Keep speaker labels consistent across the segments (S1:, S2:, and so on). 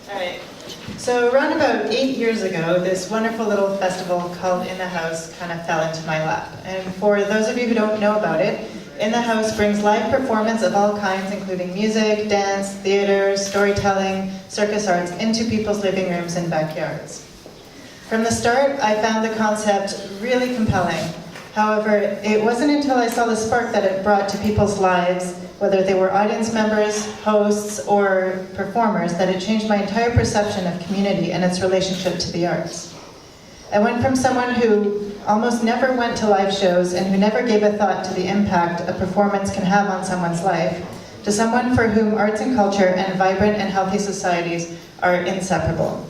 S1: All right. So around about 8 years ago, this wonderful little festival called In the House kind of fell into my lap. And for those of you who don't know about it, In the House brings live performance of all kinds, including music, dance, theater, storytelling, circus arts, into people's living rooms and backyards. From the start, I found the concept really compelling. However, it wasn't until I saw the spark that it brought to people's lives, whether they were audience members, hosts, or performers, that it changed my entire perception of community and its relationship to the arts. I went from someone who almost never went to live shows and who never gave a thought to the impact a performance can have on someone's life, to someone for whom arts and culture and vibrant and healthy societies are inseparable.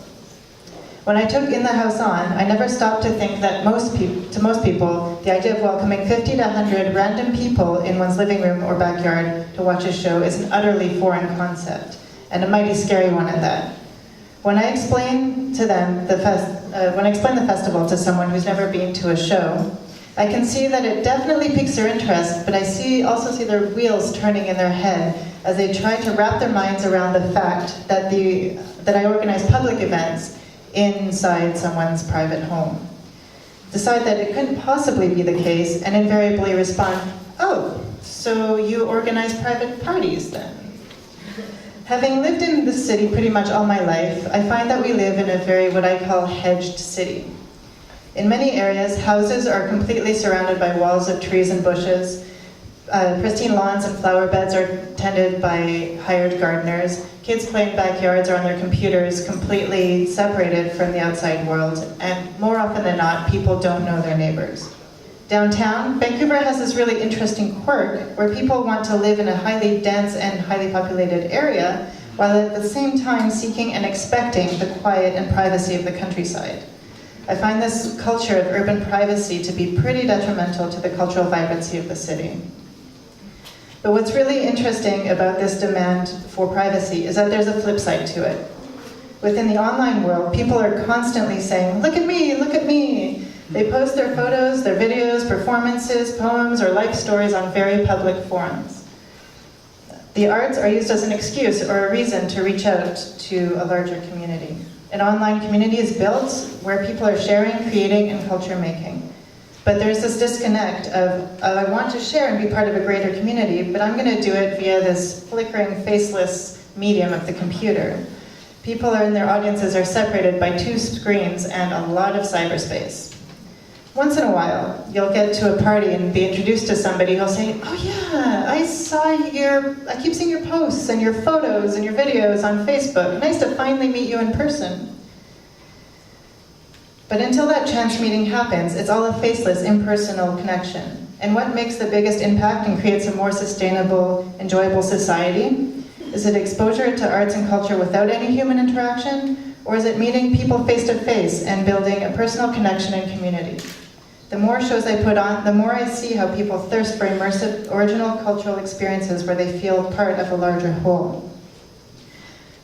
S1: When I took In the House on, I never stopped to think that to most people, the idea of welcoming 50 to 100 random people in one's living room or backyard to watch a show is an utterly foreign concept, and a mighty scary one at that. When I explain the festival to someone who's never been to a show, I can see that it definitely piques their interest, but I also see their wheels turning in their head as they try to wrap their minds around the fact that I organize public events inside someone's private home. Decide that it couldn't possibly be the case, and invariably respond, "Oh, so you organize private parties then?" Having lived in this city pretty much all my life, I find that we live in a very what I call hedged city. In many areas, houses are completely surrounded by walls of trees and bushes. Pristine lawns and flower beds are tended by hired gardeners. Kids play in backyards or on their computers, completely separated from the outside world. And more often than not, people don't know their neighbors. Downtown, Vancouver has this really interesting quirk where people want to live in a highly dense and highly populated area, while at the same time seeking and expecting the quiet and privacy of the countryside. I find this culture of urban privacy to be pretty detrimental to the cultural vibrancy of the city. But what's really interesting about this demand for privacy is that there's a flip side to it. Within the online world, people are constantly saying, "Look at me, look at me." They post their photos, their videos, performances, poems, or life stories on very public forums. The arts are used as an excuse or a reason to reach out to a larger community. An online community is built where people are sharing, creating, and culture making. But there's this disconnect of, I want to share and be part of a greater community, but I'm going to do it via this flickering, faceless medium of the computer. People and their audiences are separated by 2 screens and a lot of cyberspace. Once in a while, you'll get to a party and be introduced to somebody who'll say, "Oh yeah, I keep seeing your posts and your photos and your videos on Facebook. Nice to finally meet you in person." But until that chance meeting happens, it's all a faceless, impersonal connection. And what makes the biggest impact and creates a more sustainable, enjoyable society? Is it exposure to arts and culture without any human interaction? Or is it meeting people face to face and building a personal connection and community? The more shows I put on, the more I see how people thirst for immersive, original cultural experiences where they feel part of a larger whole.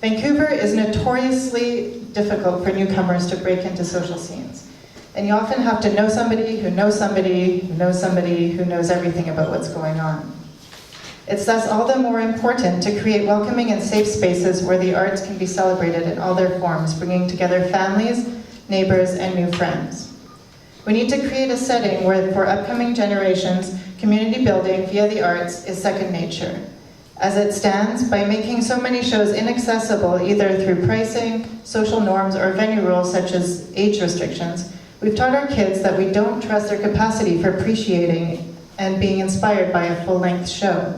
S1: Vancouver is notoriously difficult for newcomers to break into social scenes. And you often have to know somebody who knows somebody who knows somebody who knows everything about what's going on. It's thus all the more important to create welcoming and safe spaces where the arts can be celebrated in all their forms, bringing together families, neighbors, and new friends. We need to create a setting where, for upcoming generations, community building via the arts is second nature. As it stands, by making so many shows inaccessible either through pricing, social norms, or venue rules such as age restrictions, we've taught our kids that we don't trust their capacity for appreciating and being inspired by a full-length show,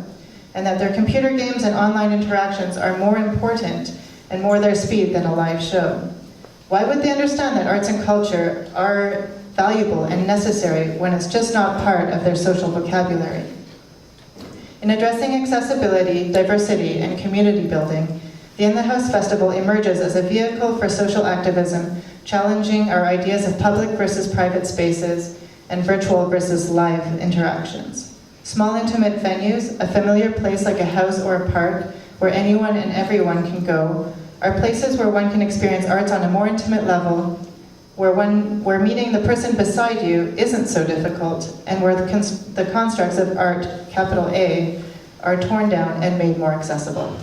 S1: and that their computer games and online interactions are more important and more their speed than a live show. Why would they understand that arts and culture are valuable and necessary when it's just not part of their social vocabulary? In addressing accessibility, diversity, and community building, the In the House Festival emerges as a vehicle for social activism, challenging our ideas of public versus private spaces and virtual versus live interactions. Small intimate venues, a familiar place like a house or a park, where anyone and everyone can go, are places where one can experience arts on a more intimate level, where meeting the person beside you isn't so difficult, and where the constructs of art, capital A, are torn down and made more accessible.